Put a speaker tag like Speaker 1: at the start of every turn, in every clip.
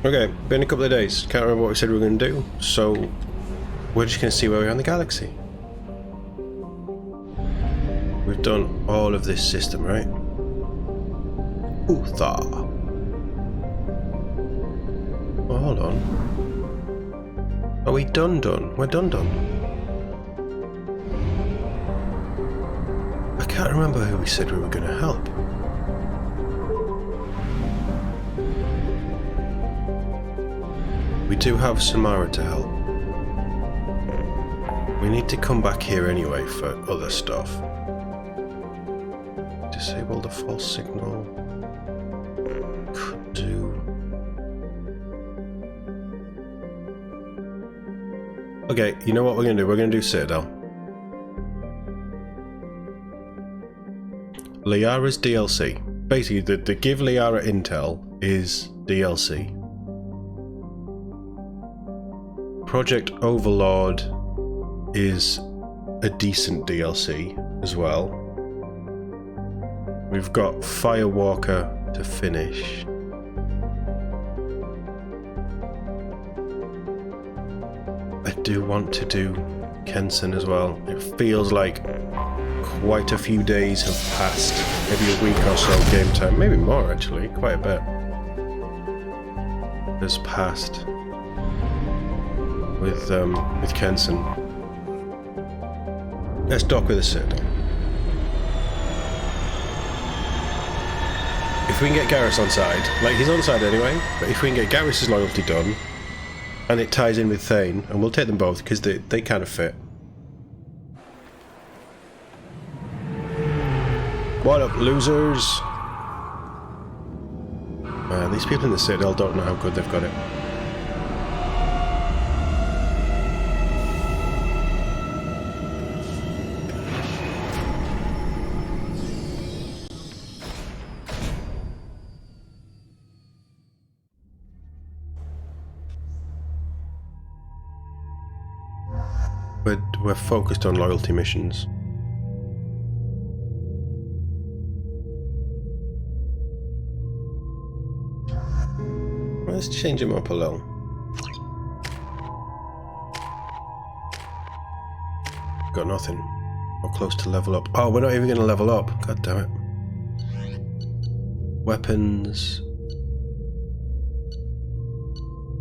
Speaker 1: Okay, been a couple of days. Can't remember what we said we were going to do, so we're just going to see where we are in the galaxy. We've done all of this system, right? Uther. Oh, hold on. Are we done? We're done. I can't remember who we said we were going to help. We do have Samara to help. We need to come back here anyway for other stuff. Disable the false signal. Could do. Okay, you know what we're gonna do? We're gonna do Citadel. Liara's DLC. Basically, the give Liara intel is DLC. Project Overlord is a decent DLC as well. We've got Firewalker to finish. I do want to do Kenson as well. It feels like quite a few days have passed, maybe a week or so game time, maybe more actually, quite a bit has passed with Kenson. Let's dock with a Citadel. If we can get Garrus on side, like he's on side anyway, but if we can get Garrus' loyalty done, and it ties in with Thane, and we'll take them both because they kind of fit. What up, losers? These people in the Citadel don't know how good they've got it. We're focused on loyalty missions. Let's change him up a little. Got nothing. We're close to level up. Oh, we're not even going to level up. God damn it. Weapons.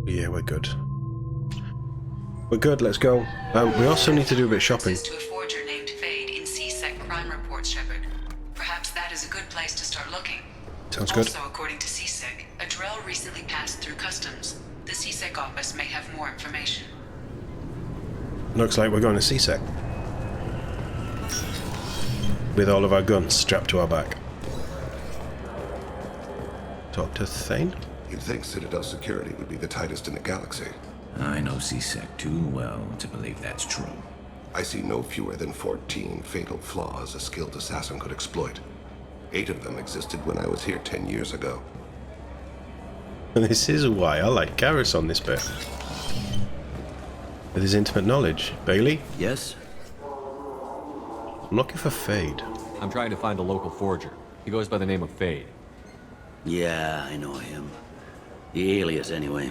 Speaker 1: Yeah, we're good. We're good, let's go. We also need to do a bit of shopping.
Speaker 2: To a forger named Fade in C-Sec crime reports, Shepard. Perhaps that is a good place to start looking.
Speaker 1: Sounds good.
Speaker 2: Also, according to C-Sec, a Drell recently passed through customs. The C-Sec office may have more information.
Speaker 1: Looks like we're going to C-Sec. With all of our guns strapped to our back. Talk to Thane?
Speaker 3: You'd think Citadel security would be the tightest in the galaxy.
Speaker 4: I know C-Sec too well to believe that's true.
Speaker 3: I see no fewer than 14 fatal flaws a skilled assassin could exploit. 8 of them existed when I was here 10 years ago.
Speaker 1: And this is why I like Garrus on this bit. With his intimate knowledge. Bailey?
Speaker 5: Yes?
Speaker 1: I'm looking for Fade.
Speaker 6: I'm trying to find a local forger. He goes by the name of Fade.
Speaker 5: Yeah, I know him. The alias, anyway.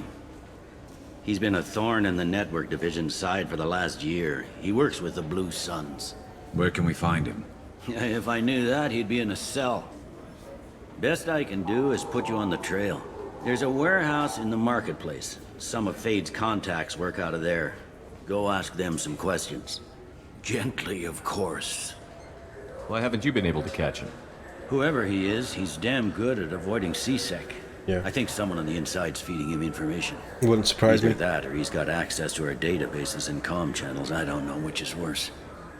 Speaker 5: He's been a thorn in the network division's side for the last year. He works with the Blue Suns.
Speaker 4: Where can we find him?
Speaker 5: If I knew that, he'd be in a cell. Best I can do is put you on the trail. There's a warehouse in the marketplace. Some of Fade's contacts work out of there. Go ask them some questions. Gently, of course.
Speaker 6: Why haven't you been able to catch him?
Speaker 5: Whoever he is, he's damn good at avoiding C-Sec.
Speaker 1: Yeah.
Speaker 5: I think someone on the inside's feeding him information.
Speaker 1: Wouldn't surprise me.
Speaker 5: Either that, or he's got access to our databases and comm channels. I don't know which is worse.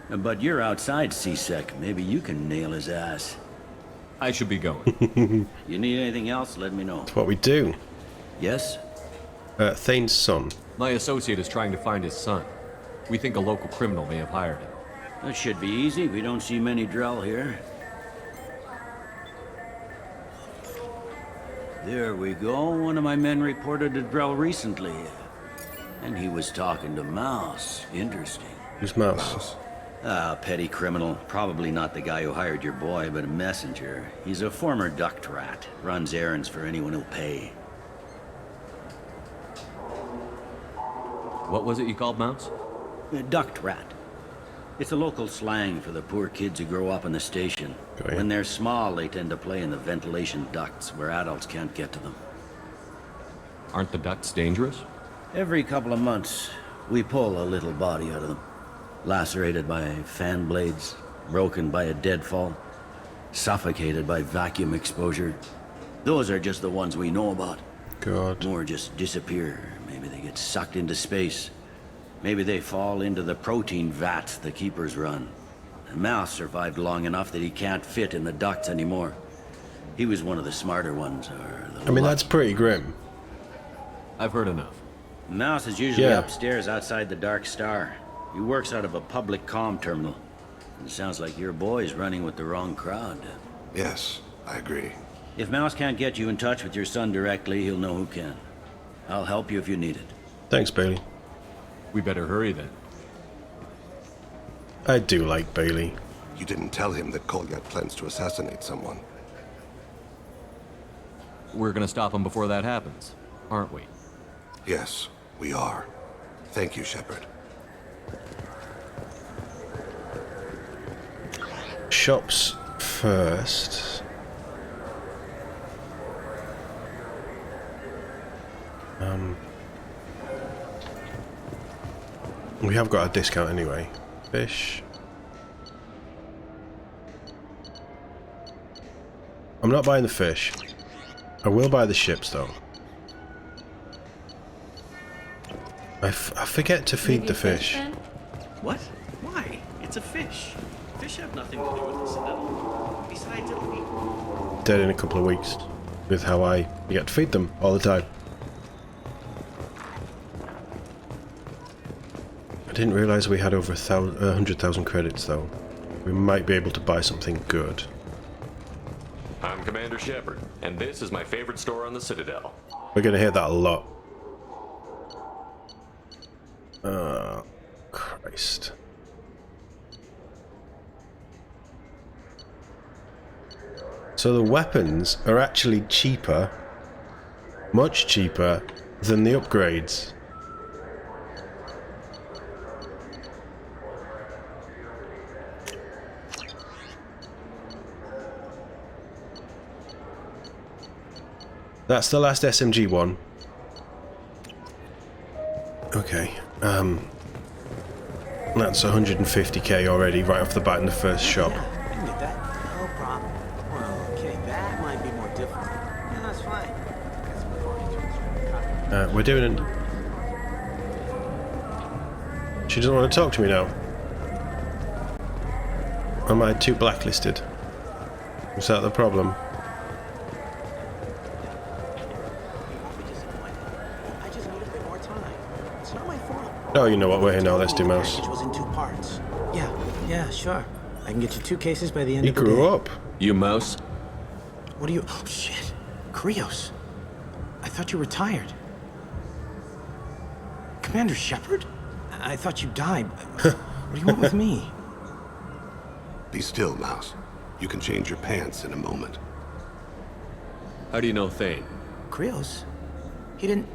Speaker 5: But you're outside C-Sec. Maybe you can nail his ass.
Speaker 6: I should be going.
Speaker 5: You need anything else, let me know.
Speaker 1: That's what we do.
Speaker 5: Yes?
Speaker 1: Thane's son.
Speaker 6: My associate is trying to find his son. We think a local criminal may have hired him.
Speaker 5: That should be easy. We don't see many Drell here. There we go. One of my men reported to Drell recently. And he was talking to Mouse. Interesting.
Speaker 1: Who's Mouse?
Speaker 5: Petty criminal. Probably not the guy who hired your boy, but a messenger. He's a former duct rat. Runs errands for anyone who'll pay.
Speaker 6: What was it you called Mouse?
Speaker 5: A duct rat. It's a local slang for the poor kids who grow up in the station.
Speaker 1: Go ahead.
Speaker 5: When they're small, they tend to play in the ventilation ducts where adults can't get to them.
Speaker 6: Aren't the ducts dangerous?
Speaker 5: Every couple of months, we pull a little body out of them. Lacerated by fan blades, broken by a deadfall, suffocated by vacuum exposure. Those are just the ones we know about.
Speaker 1: God.
Speaker 5: More just disappear. Maybe they get sucked into space. Maybe they fall into the protein vats the keepers run. The mouse survived long enough that he can't fit in the ducts anymore. He was one of the smarter ones, or the
Speaker 1: I mean, that's pretty grim.
Speaker 6: I've heard enough.
Speaker 5: Mouse is usually
Speaker 1: Yeah.
Speaker 5: upstairs outside the Dark Star. He works out of a public comm terminal. It sounds like your boy's running with the wrong crowd.
Speaker 3: Yes, I agree.
Speaker 5: If Mouse can't get you in touch with your son directly, he'll know who can. I'll help you if you need it.
Speaker 1: Thanks, Bailey.
Speaker 6: We better hurry then.
Speaker 1: I do like Bailey.
Speaker 3: You didn't tell him that Kolyat plans to assassinate someone.
Speaker 6: We're gonna stop him before that happens, aren't we?
Speaker 3: Yes, we are. Thank you, Shepard.
Speaker 1: Shops first. We have got a discount anyway. Fish. I'm not buying the fish. I will buy the ships though. I forget to feed the fish.
Speaker 7: What? Why? It's a fish. Fish have nothing to do with the Citadel. Besides, it'll be...
Speaker 1: Dead in a couple of weeks with how I get to feed them all the time. I didn't realize we had over 100,000 credits though. We might be able to buy something good.
Speaker 8: I'm Commander Shepard, and this is my favorite store on the Citadel.
Speaker 1: We're gonna hear that a lot. Christ. So the weapons are actually cheaper, much cheaper than the upgrades. That's the last SMG one. Okay, that's 150k already right off the bat in the first shop.
Speaker 9: Yeah, I can get that. No problem. Well, okay, that might be more difficult. Yeah, that's fine.
Speaker 1: We're doing it. She doesn't want to talk to me now. Am I too blacklisted? Is that the problem?
Speaker 9: I just need a bit more time. It's not my fault.
Speaker 1: Oh, you know what? We're here now. Let's do
Speaker 9: The
Speaker 1: mouse.
Speaker 9: package was in 2 parts. Yeah, sure. I can get you 2 cases by the end
Speaker 1: You
Speaker 9: of the day.
Speaker 1: grew up.
Speaker 6: You Mouse?
Speaker 9: What are you... Oh, shit. Krios. I thought you retired. Commander Shepard? I thought you died. What do you want with me?
Speaker 3: Be still, Mouse. You can change your pants in a moment.
Speaker 6: How do you know Thane?
Speaker 9: Krios? He didn't...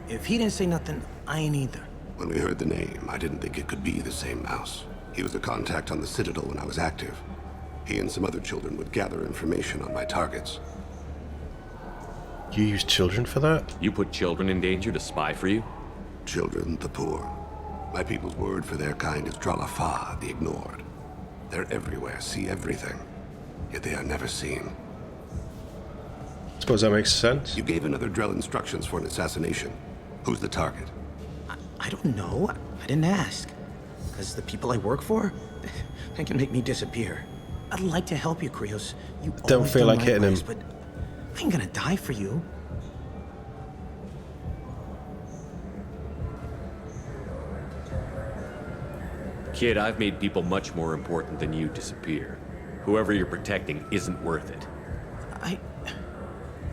Speaker 9: If he didn't say nothing, I ain't either.
Speaker 3: When we heard the name, I didn't think it could be the same Mouse. He was a contact on the Citadel when I was active. He and some other children would gather information on my targets.
Speaker 1: You use children for that?
Speaker 8: You put children in danger to spy for you?
Speaker 3: Children, the poor. My people's word for their kind is Dralafa, the ignored. They're everywhere, see everything. Yet they are never seen.
Speaker 1: Suppose that makes sense.
Speaker 3: You gave another Drell instructions for an assassination. Who's the target?
Speaker 9: I don't know. I didn't ask. Because the people I work for, they can make me disappear. I'd like to help you, Krios. You
Speaker 1: Don't
Speaker 9: always
Speaker 1: feel
Speaker 9: done
Speaker 1: like
Speaker 9: right
Speaker 1: hitting
Speaker 9: by
Speaker 1: him.
Speaker 9: us, but I ain't gonna die for you.
Speaker 8: Kid, I've made people much more important than you disappear. Whoever you're protecting isn't worth it.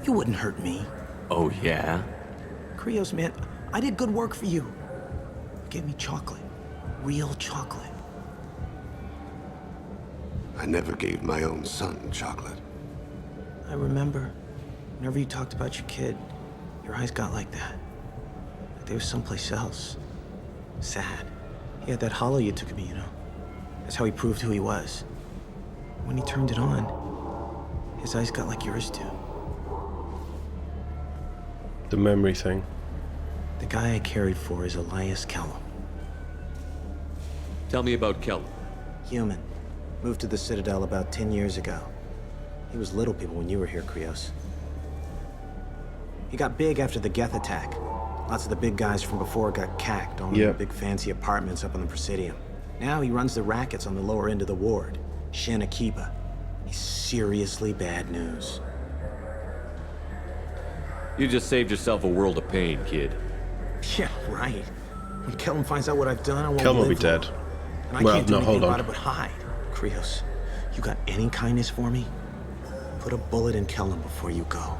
Speaker 9: You wouldn't hurt me.
Speaker 8: Oh, yeah?
Speaker 9: Krios, man, I did good work for you. You gave me chocolate. Real chocolate.
Speaker 3: I never gave my own son chocolate.
Speaker 9: I remember. Whenever you talked about your kid, your eyes got like that. Like they were someplace else. Sad. He had that hollow you took of me, you know. That's how he proved who he was. When he turned it on, his eyes got like yours do.
Speaker 1: The memory thing.
Speaker 9: The guy I carried for is Elias Kellum.
Speaker 8: Tell me about Kellum.
Speaker 9: Human. Moved to the Citadel about 10 years ago. He was little people when you were here, Krios. He got big after the Geth attack. Lots of the big guys from before got cacked, owning the big fancy apartments up on the Presidium. Now he runs the rackets on the lower end of the ward, Shin Akiba. He's seriously bad news.
Speaker 8: You just saved yourself a world of pain, kid.
Speaker 9: Yeah, right. When Kellum finds out what I've done, I won't
Speaker 1: Kellum will be
Speaker 9: live long.
Speaker 1: dead.
Speaker 9: And I
Speaker 1: Well,
Speaker 9: can't do
Speaker 1: no,
Speaker 9: anything
Speaker 1: hold on.
Speaker 9: about it but hide. Krios, you got any kindness for me? Put a bullet in Kellum before you go.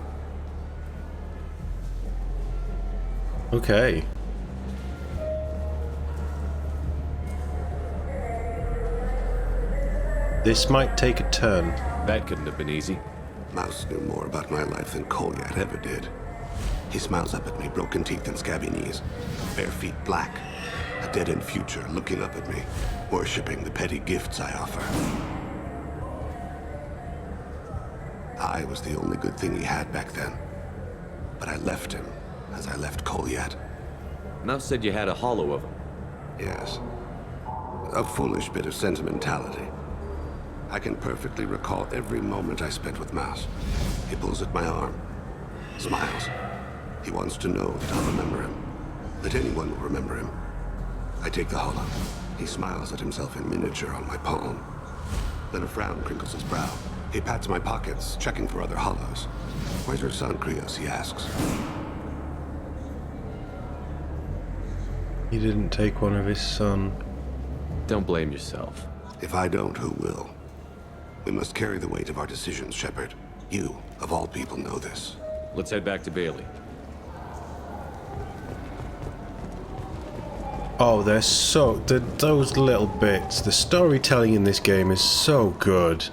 Speaker 1: Okay. This might take a turn.
Speaker 8: That couldn't have been easy.
Speaker 3: Mouse knew more about my life than Kolyat ever did. He smiles up at me, broken teeth and scabby knees, bare feet black, a dead-end future looking up at me, worshipping the petty gifts I offer. I was the only good thing he had back then, but I left him as I left Kolyat.
Speaker 8: Mouse said you had a hollow of him.
Speaker 3: Yes, a foolish bit of sentimentality. I can perfectly recall every moment I spent with Mouse. He pulls at my arm, smiles. He wants to know that I'll remember him, that anyone will remember him. I take the hollow. He smiles at himself in miniature on my palm. Then a frown crinkles his brow. He pats my pockets, checking for other hollows. "Where's your son, Krios?" he asks.
Speaker 1: He didn't take one of his son.
Speaker 8: Don't blame yourself.
Speaker 3: If I don't, who will? We must carry the weight of our decisions, Shepard. You, of all people, know this.
Speaker 8: Let's head back to Bailey.
Speaker 1: Oh, they're so... those little bits. The storytelling in this game is so good.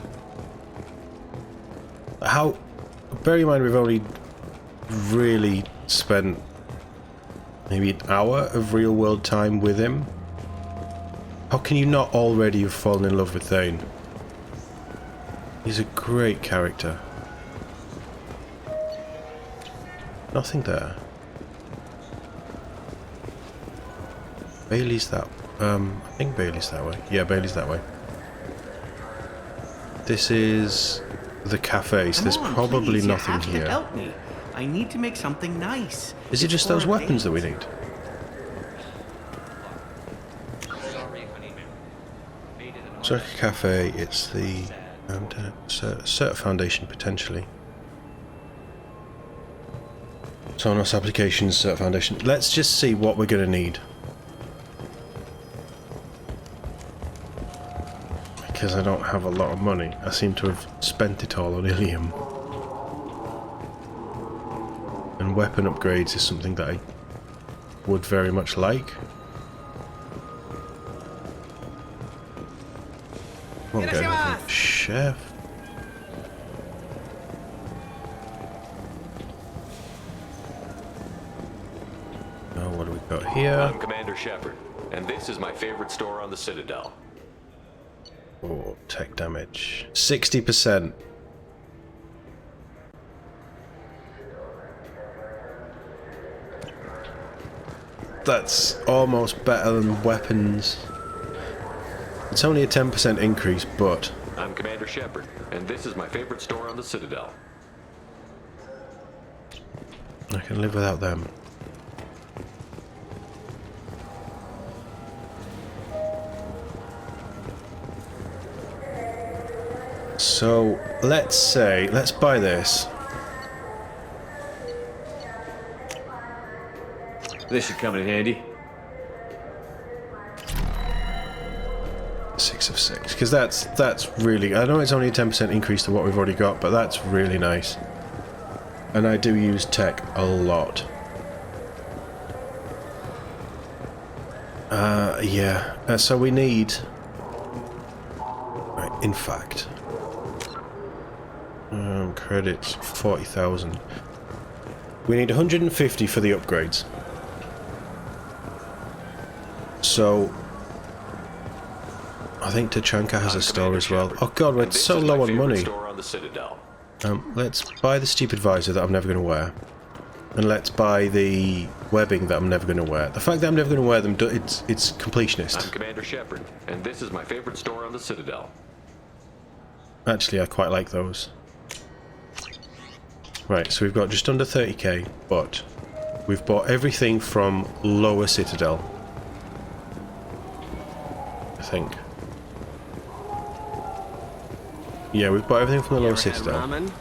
Speaker 1: How... Bear in mind we've only really spent maybe an hour of real-world time with him. How can you not already have fallen in love with Thane? He's a great character. Nothing there. Bailey's that... I think Bailey's that way. Yeah, Bailey's that way. This is the cafe, so there's
Speaker 7: Come on,
Speaker 1: probably
Speaker 7: please,
Speaker 1: nothing
Speaker 7: you have
Speaker 1: here.
Speaker 7: To help me. I need to make something nice.
Speaker 1: Is it
Speaker 7: It's
Speaker 1: just
Speaker 7: for
Speaker 1: those
Speaker 7: a
Speaker 1: weapons that
Speaker 7: date.
Speaker 1: we need? Circa Cafe, it's the Cert Foundation potentially. Sonos Applications, Cert Foundation. Let's just see what we're going to need. Because I don't have a lot of money. I seem to have spent it all on Ilium. And weapon upgrades is something that I would very much like. Won't get anything. Chef. Now what do we got here?
Speaker 8: I'm Commander Shepard, and this is my favorite store on the Citadel.
Speaker 1: Oh, tech damage. 60%. That's almost better than weapons. It's only a 10% increase, but...
Speaker 8: I'm Commander Shepard, and this is my favorite store on the Citadel.
Speaker 1: I can live without them. So, let's buy this.
Speaker 8: This should come in handy.
Speaker 1: 6 of 6, because that's really... I know it's only a 10% increase to what we've already got, but that's really nice. And I do use tech a lot. Yeah. So we need... Right, in fact... credits, 40,000. We need 150 for the upgrades. So, I think Tachanka has a store as well. Oh god, we're so low on money.
Speaker 8: Store on the Citadel.
Speaker 1: Let's buy the stupid visor that I'm never going to wear. And let's buy the webbing that I'm never going to wear. The fact that I'm never going to wear them, it's completionist.
Speaker 8: I'm Commander Shepard, and this is my favorite store on the Citadel.
Speaker 1: Actually, I quite like those. Right, so we've got just under 30k, but we've bought everything from Lower Citadel. I think. Yeah, we've bought everything from the Lower Citadel.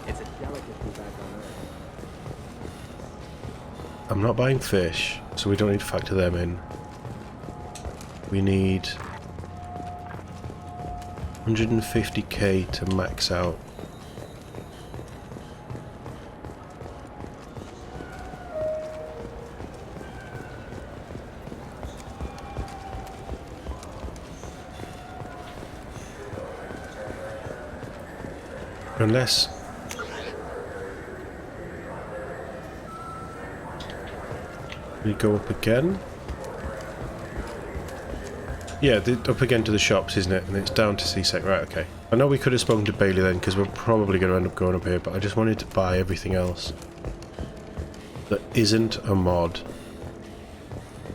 Speaker 1: I'm not buying fish, so we don't need to factor them in. We need 150k to max out. Unless we go up again. Yeah, up again to the shops, isn't it? And it's down to CSEC. Right, okay. I know we could have spoken to Bailey then, because we're probably going to end up going up here, but I just wanted to buy everything else that isn't a mod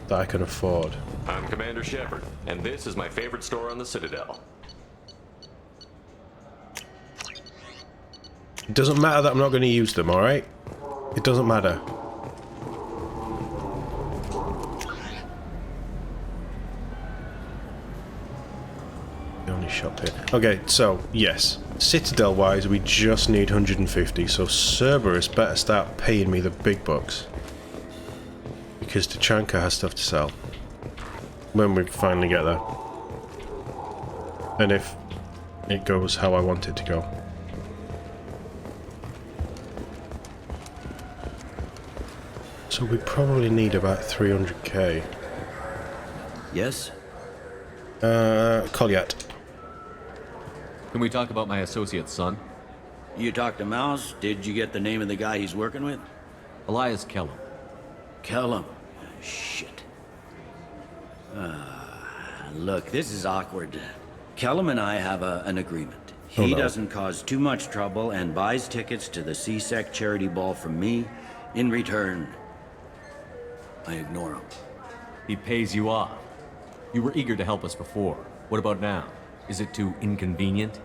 Speaker 1: that I can afford.
Speaker 8: I'm Commander Shepard, and this is my favorite store on the Citadel.
Speaker 1: It doesn't matter that I'm not going to use them, alright? It doesn't matter. The only shop here. Okay, so, yes. Citadel-wise, we just need 150, so Cerberus better start paying me the big bucks. Because Tachanka has stuff to sell. When we finally get there. And if it goes how I want it to go. So we probably need about 300k.
Speaker 5: Yes?
Speaker 1: Colliat.
Speaker 6: Can we talk about my associate's son?
Speaker 5: You talked to Mouse? Did you get the name of the guy he's working with?
Speaker 6: Elias Kellum.
Speaker 5: Kellum. Shit. Look, this is awkward. Kellum and I have an agreement. He doesn't cause too much trouble and buys tickets to the CSEC charity ball from me. In return, I ignore him.
Speaker 6: He pays you off. You were eager to help us before. What about now? Is it too inconvenient?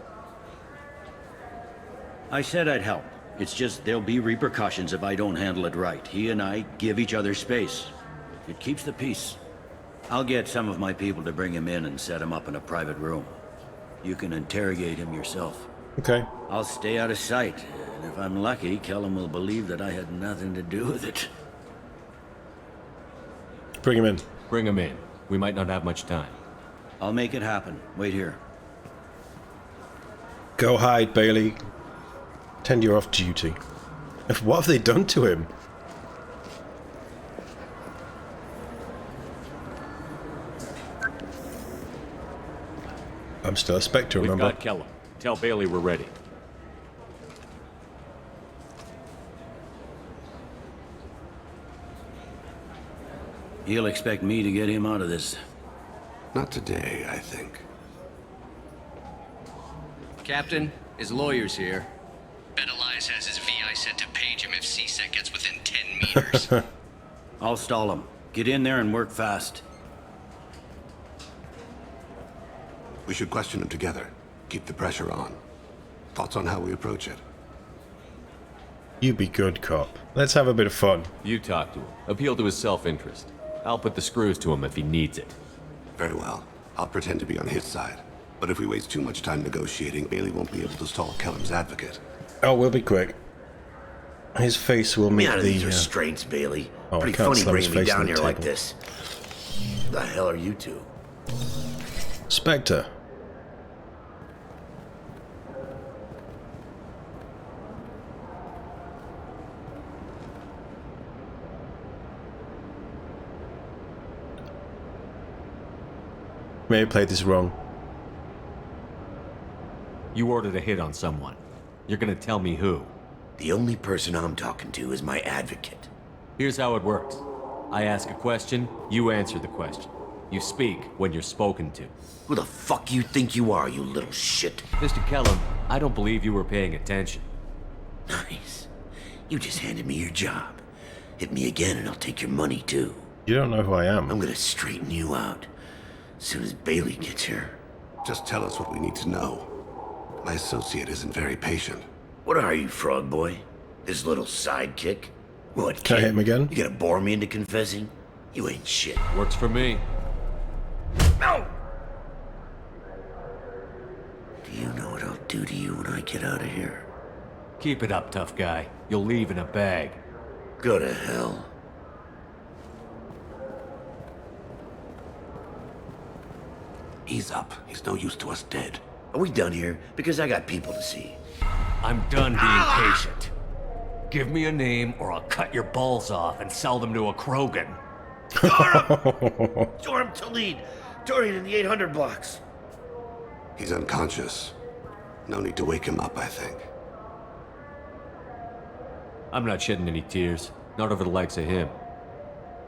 Speaker 5: I said I'd help. It's just there'll be repercussions if I don't handle it right. He and I give each other space. It keeps the peace. I'll get some of my people to bring him in and set him up in a private room. You can interrogate him yourself.
Speaker 1: Okay.
Speaker 5: I'll stay out of sight, and if I'm lucky, Kellum will believe that I had nothing to do with it.
Speaker 1: Bring him in.
Speaker 6: Bring him in. We might not have much time.
Speaker 5: I'll make it happen. Wait here.
Speaker 1: Go hide, Bailey. Pretend you're off duty. What have they done to him? I'm still a Spectre,
Speaker 8: We've
Speaker 1: remember?
Speaker 8: got Kellum. Tell Bailey we're ready.
Speaker 5: He'll expect me to get him out of this.
Speaker 3: Not today, I think.
Speaker 10: Captain, his lawyer's here. Bet Elias has his VI set to page him if CSEC gets within 10 meters.
Speaker 5: I'll stall him. Get in there and work fast.
Speaker 3: We should question him together. Keep the pressure on. Thoughts on how we approach it?
Speaker 1: You be good, cop. Let's have a bit of fun.
Speaker 8: You talk to him. Appeal to his self-interest. I'll put the screws to him if he needs it.
Speaker 3: Very well. I'll pretend to be on his side. But if we waste too much time negotiating, Bailey won't be able to stall Kellum's advocate.
Speaker 1: Oh, we'll be quick. His face will meet
Speaker 11: out of
Speaker 1: the...
Speaker 11: these restraints, Bailey.
Speaker 1: Oh,
Speaker 11: Pretty
Speaker 1: I can't
Speaker 11: funny
Speaker 1: slam his
Speaker 11: bringing me
Speaker 1: face on
Speaker 11: down
Speaker 1: the
Speaker 11: here like
Speaker 1: table.
Speaker 11: this. The hell are you two?
Speaker 1: Spectre. May have played this wrong.
Speaker 6: You ordered a hit on someone. You're gonna tell me who.
Speaker 11: The only person I'm talking to is my advocate.
Speaker 6: Here's how it works. I ask a question, you answer the question. You speak when you're spoken to.
Speaker 11: Who the fuck you think you are, you little shit?
Speaker 6: Mr. Kellum, I don't believe you were paying attention.
Speaker 11: Nice. You just handed me your job. Hit me again and I'll take your money too.
Speaker 1: You don't know who I am.
Speaker 11: I'm gonna straighten you out as soon as Bailey gets here.
Speaker 3: Just tell us what we need to know. My associate isn't very patient.
Speaker 11: What are you, frog boy? His little sidekick? What,
Speaker 1: Can I hit him again?
Speaker 11: You gonna bore me into confessing? You ain't shit.
Speaker 6: Works for me.
Speaker 11: No! Do you know what I'll do to you when I get out of here?
Speaker 6: Keep it up, tough guy. You'll leave in a bag.
Speaker 11: Go to hell.
Speaker 3: Ease up. He's no use to us dead.
Speaker 11: Are we done here? Because I got people to see.
Speaker 6: I'm done being patient. Give me a name or I'll cut your balls off and sell them to a Krogan.
Speaker 11: Joram Talid, Dorian in the 800 blocks.
Speaker 3: He's unconscious. No need to wake him up, I think.
Speaker 6: I'm not shedding any tears. Not over the likes of him.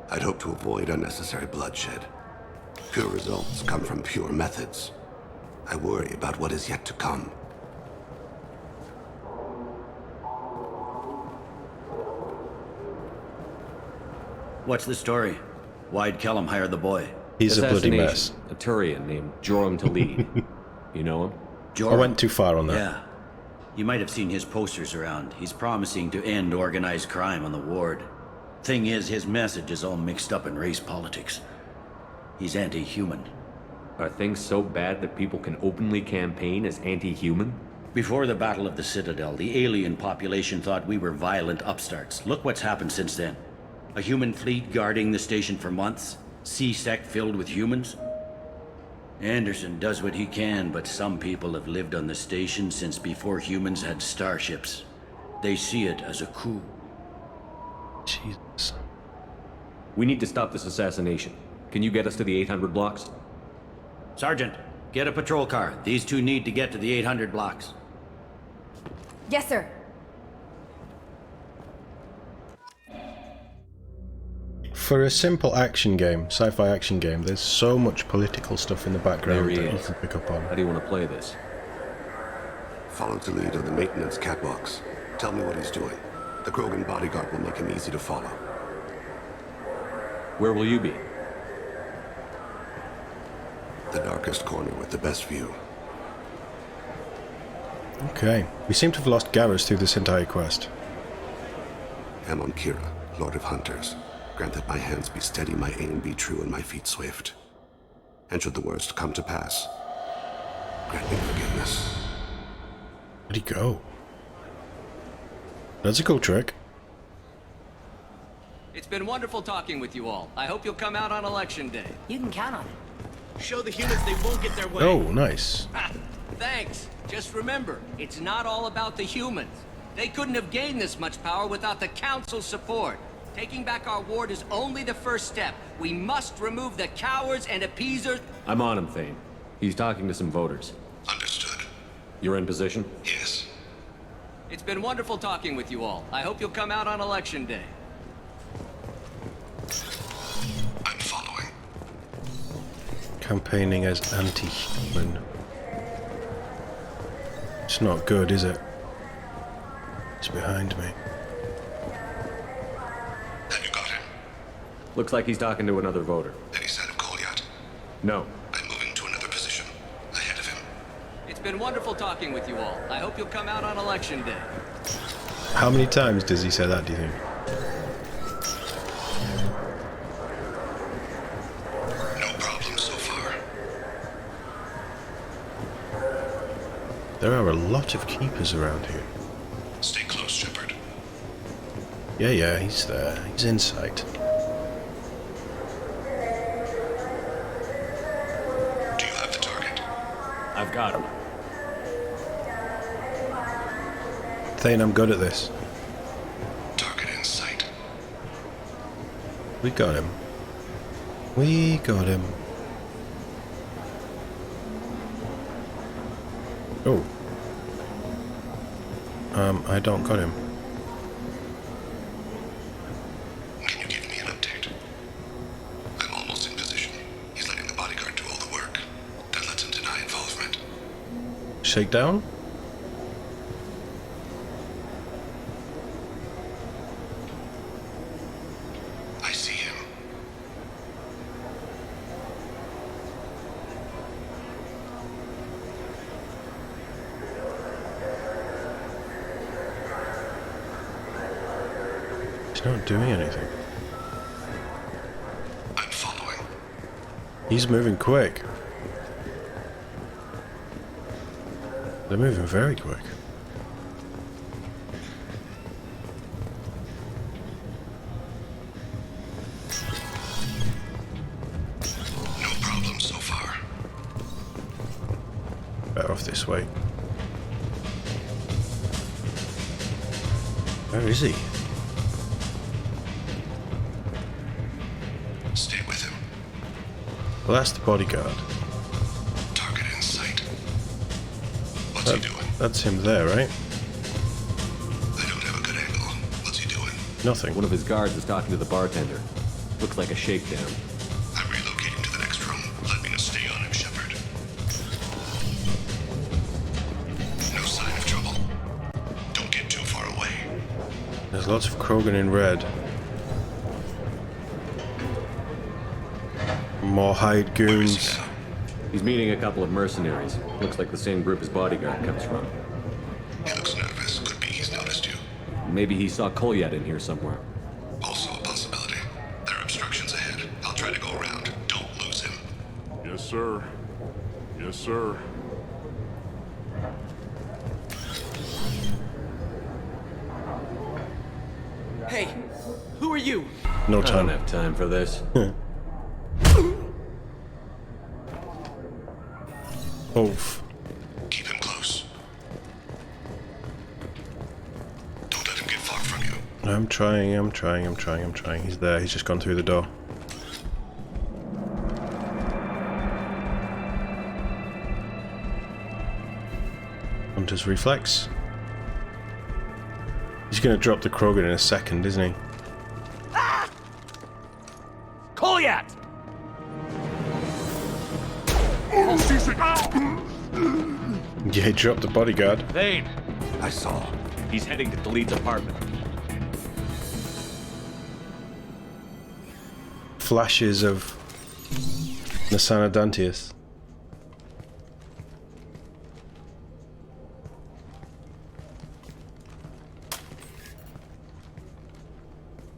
Speaker 3: I'd hope to avoid unnecessary bloodshed. Pure results come from pure methods. I worry about what is yet to come.
Speaker 5: What's the story? Why'd Kellum hire the boy?
Speaker 1: He's a bloody
Speaker 8: Assassination.
Speaker 1: mess.
Speaker 8: A Turian named Joram Talid. You know him?
Speaker 1: I went too far on that.
Speaker 5: Yeah. You might have seen his posters around. He's promising to end organized crime on the ward. Thing is, his message is all mixed up in race politics. He's anti-human.
Speaker 8: Are things so bad that people can openly campaign as anti-human?
Speaker 5: Before the Battle of the Citadel, the alien population thought we were violent upstarts. Look what's happened since then. A human fleet guarding the station for months. C-Sec filled with humans. Anderson does what he can, but some people have lived on the station since before humans had starships. They see it as a coup.
Speaker 1: Jesus.
Speaker 8: We need to stop this assassination. Can you get us to the 800 blocks?
Speaker 5: Sergeant, get a patrol car. These two need to get to the 800 blocks.
Speaker 12: Yes, sir.
Speaker 1: For a simple action game, sci-fi action game, there's so much political stuff in the background
Speaker 8: There he
Speaker 1: that you
Speaker 8: is.
Speaker 1: can pick up on.
Speaker 8: How do you want to play this?
Speaker 3: Follow to lead on the maintenance catwalks. Tell me what he's doing. The Krogan bodyguard will make him easy to follow.
Speaker 8: Where will you be?
Speaker 3: The darkest corner with the best view.
Speaker 1: Okay. We seem to have lost Garrus through this entire quest.
Speaker 3: Amon Kira, Lord of Hunters. Grant that my hands be steady, my aim be true, and my feet swift. And should the worst come to pass, grant me forgiveness.
Speaker 1: Where'd he go? That's a cool trick.
Speaker 10: It's been wonderful talking with you all. I hope you'll come out on election day.
Speaker 12: You can count on it.
Speaker 7: Show the humans they won't get their way.
Speaker 1: Oh, nice.
Speaker 10: Thanks. Just remember, it's not all about the humans. They couldn't have gained this much power without the Council's support. Taking back our ward is only the first step. We must remove the cowards and appeasers.
Speaker 8: I'm on him, Thane. He's talking to some voters.
Speaker 3: Understood.
Speaker 8: You're in position?
Speaker 3: Yes.
Speaker 10: It's been wonderful talking with you all. I hope you'll come out on election day.
Speaker 3: I'm following.
Speaker 1: Campaigning as anti-human. It's not good, is it? It's behind me.
Speaker 3: Have you got him?
Speaker 8: Looks like he's talking to another voter.
Speaker 3: Any sign of Kolyat?
Speaker 8: No.
Speaker 3: I'm moving to another position. Ahead of him.
Speaker 10: It's been wonderful talking with you all. I hope you'll come out on election day.
Speaker 1: How many times does he say that, do you think?
Speaker 3: No problem so far.
Speaker 1: There are a lot of keepers around here.
Speaker 3: Stay close, Shepard.
Speaker 1: Yeah, he's there. He's in sight.
Speaker 3: Do you have the target?
Speaker 8: I've got him.
Speaker 1: Thane, I'm good at this.
Speaker 3: Target in sight.
Speaker 1: We got him. We got him. Oh. I don't got him.
Speaker 3: Can you give me an update? I'm almost in position. He's letting
Speaker 1: take down?
Speaker 3: I see him.
Speaker 1: He's not doing anything.
Speaker 3: I'm following.
Speaker 1: He's moving quick. They're moving very quick.
Speaker 3: No problem so far.
Speaker 1: Better off this way. Where is he?
Speaker 3: Stay with him.
Speaker 1: Well, that's the bodyguard.
Speaker 3: Target in sight. What's he doing?
Speaker 1: That's him there, right?
Speaker 3: I don't have a good angle. What's he doing?
Speaker 1: Nothing.
Speaker 8: One of his guards is talking to the bartender. Looks like a shakedown.
Speaker 3: I'm relocating to the next room. Let me know. Stay on him, Shepard. No sign of trouble. Don't get too far away.
Speaker 1: There's lots of Krogan in red. More hired goons.
Speaker 8: He's meeting a couple of mercenaries. Looks like the same group his bodyguard comes from.
Speaker 3: He looks nervous. Could be he's noticed you.
Speaker 8: Maybe he saw Kolyat in here somewhere.
Speaker 3: Also a possibility. There are obstructions ahead. I'll try to go around. Don't lose him.
Speaker 13: Yes, sir. Yes, sir.
Speaker 7: Hey, who are you?
Speaker 1: No
Speaker 8: I don't
Speaker 1: time.
Speaker 8: have time for this.
Speaker 1: Oof.
Speaker 3: Keep him close. Don't let him get far from you.
Speaker 1: I'm trying. He's there. He's just gone through the door. Hunter's reflex. He's gonna drop the Krogan in a second, isn't he?
Speaker 7: Kolyat!
Speaker 1: Yeah, he dropped the bodyguard.
Speaker 8: Thane!
Speaker 3: I saw.
Speaker 8: He's heading to the lead's apartment.
Speaker 1: Flashes of Nasana Dantius.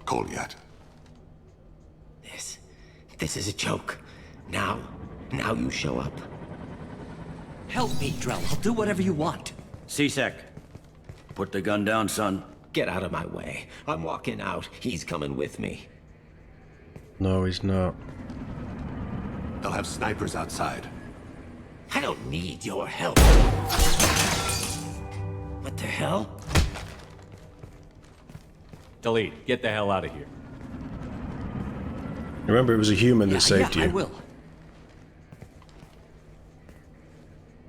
Speaker 3: Kolyat.
Speaker 11: This is a joke. Now you show up.
Speaker 10: Help me, Drell. I'll do whatever you want.
Speaker 5: C-Sec, put the gun down, son.
Speaker 11: Get out of my way. I'm walking out. He's coming with me.
Speaker 1: No, he's not.
Speaker 3: They'll have snipers outside.
Speaker 11: I don't need your help. What the hell?
Speaker 8: Delete, get the hell out of here.
Speaker 1: Remember, it was a human that saved you.
Speaker 10: I will.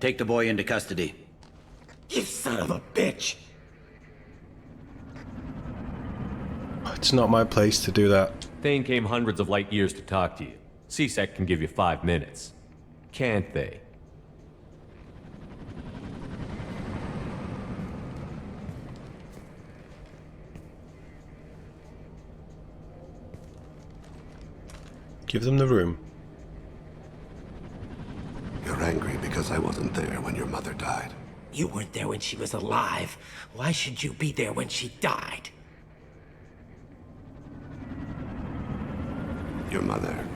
Speaker 5: Take the boy into custody.
Speaker 11: You son of a bitch!
Speaker 1: It's not my place to do that.
Speaker 8: Thane came hundreds of light years to talk to you. C-Sec can give you 5 minutes. Can't they?
Speaker 1: Give them the room.
Speaker 3: You're angry because I wasn't there when your mother died.
Speaker 11: You weren't there when she was alive. Why should you be there when she died?
Speaker 3: Your mother.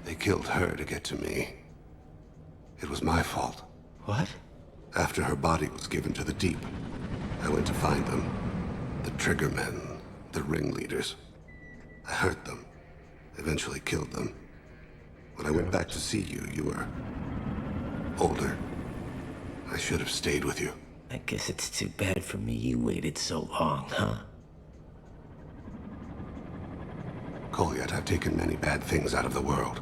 Speaker 3: They killed her to get to me. It was my fault.
Speaker 11: What?
Speaker 3: After her body was given to the Deep, I went to find them. The Triggermen, the ringleaders. I hurt them. Eventually killed them. When I went back to see you, you were older. I should have stayed with you.
Speaker 11: I guess it's too bad for me you waited so long, huh?
Speaker 3: Kolyat, I've taken many bad things out of the world.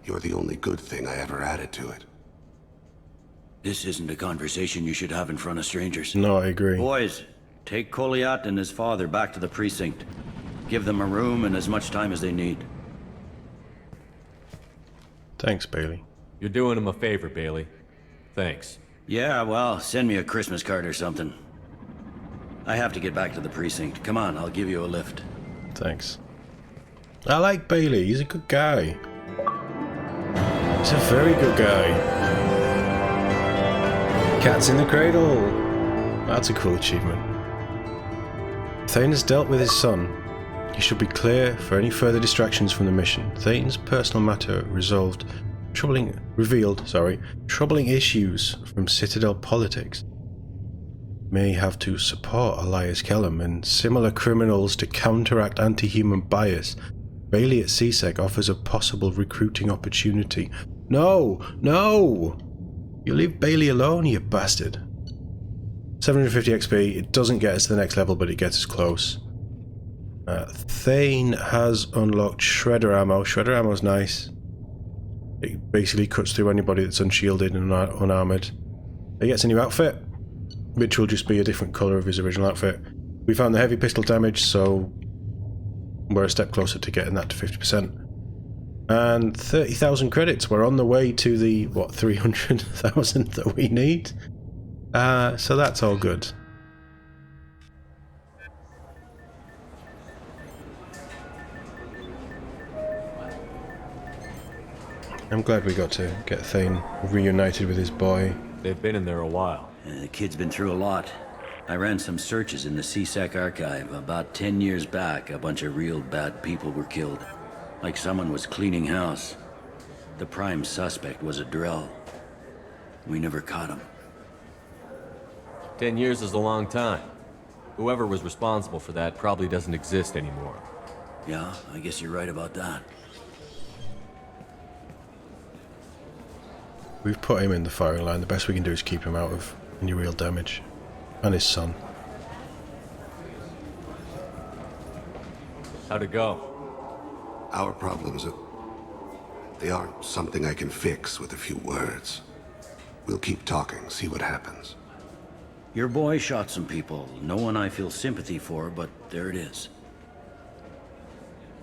Speaker 3: You're the only good thing I ever added to it.
Speaker 5: This isn't a conversation you should have in front of strangers.
Speaker 1: No, I agree.
Speaker 5: Boys, take Kolyat and his father back to the precinct. Give them a room and as much time as they need.
Speaker 1: Thanks, Bailey.
Speaker 8: You're doing him a favor, Bailey. Thanks.
Speaker 5: Yeah, well, send me a Christmas card or something. I have to get back to the precinct. Come on, I'll give you a lift.
Speaker 1: Thanks. I like Bailey. He's a good guy. He's a very good guy. Cat's in the cradle. That's a cool achievement. Thane has dealt with his son. He should be clear for any further distractions from the mission. Thane's personal matter revealed troubling issues from Citadel politics. May have to support Elias Kellum and similar criminals to counteract anti-human bias. Bailey at CSEC offers a possible recruiting opportunity. No! No! You leave Bailey alone, you bastard. 750 XP. It doesn't get us to the next level, but it gets us close. Thane has unlocked Shredder Ammo. Shredder Ammo's nice. It basically cuts through anybody that's unshielded and unarmored. He gets a new outfit, which will just be a different colour of his original outfit. We found the heavy pistol damage, so we're a step closer to getting that to 50%. And 30,000 credits. We're on the way to the, what, 300,000 that we need? So that's all good. I'm glad we got to get Thane reunited with his boy.
Speaker 8: They've been in there a while.
Speaker 5: The kid's been through a lot. I ran some searches in the CSEC archive. About 10 years back, a bunch of real bad people were killed. Like someone was cleaning house. The prime suspect was a Drell. We never caught him.
Speaker 8: 10 years is a long time. Whoever was responsible for that probably doesn't exist anymore.
Speaker 5: Yeah, I guess you're right about that.
Speaker 1: We've put him in the firing line. The best we can do is keep him out of any real damage. And his son.
Speaker 8: How'd it go?
Speaker 3: Our problems they aren't something I can fix with a few words. We'll keep talking, see what happens.
Speaker 5: Your boy shot some people. No one I feel sympathy for, but there it is.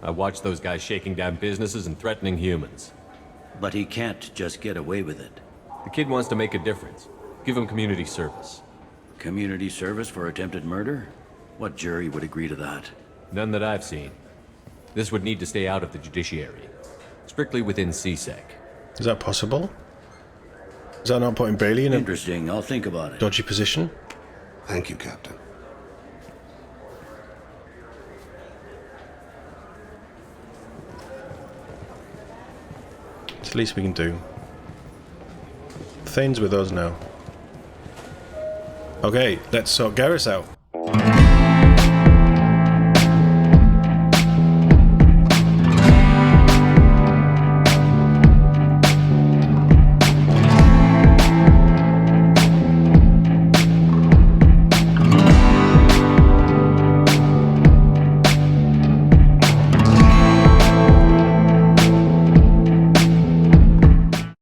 Speaker 8: I watched those guys shaking down businesses and threatening humans.
Speaker 5: But he can't just get away with it.
Speaker 8: The kid wants to make a difference. Give him community service.
Speaker 5: Community service for attempted murder? What jury would agree to that?
Speaker 8: None that I've seen. This would need to stay out of the judiciary. Strictly within CSEC.
Speaker 1: Is that possible? Is that not putting Bailey in a
Speaker 5: interesting? I'll think about it.
Speaker 1: Dodgy position?
Speaker 3: Thank you, Captain.
Speaker 1: It's the least we can do. Thane's with us now. Okay, let's sort Garrus out.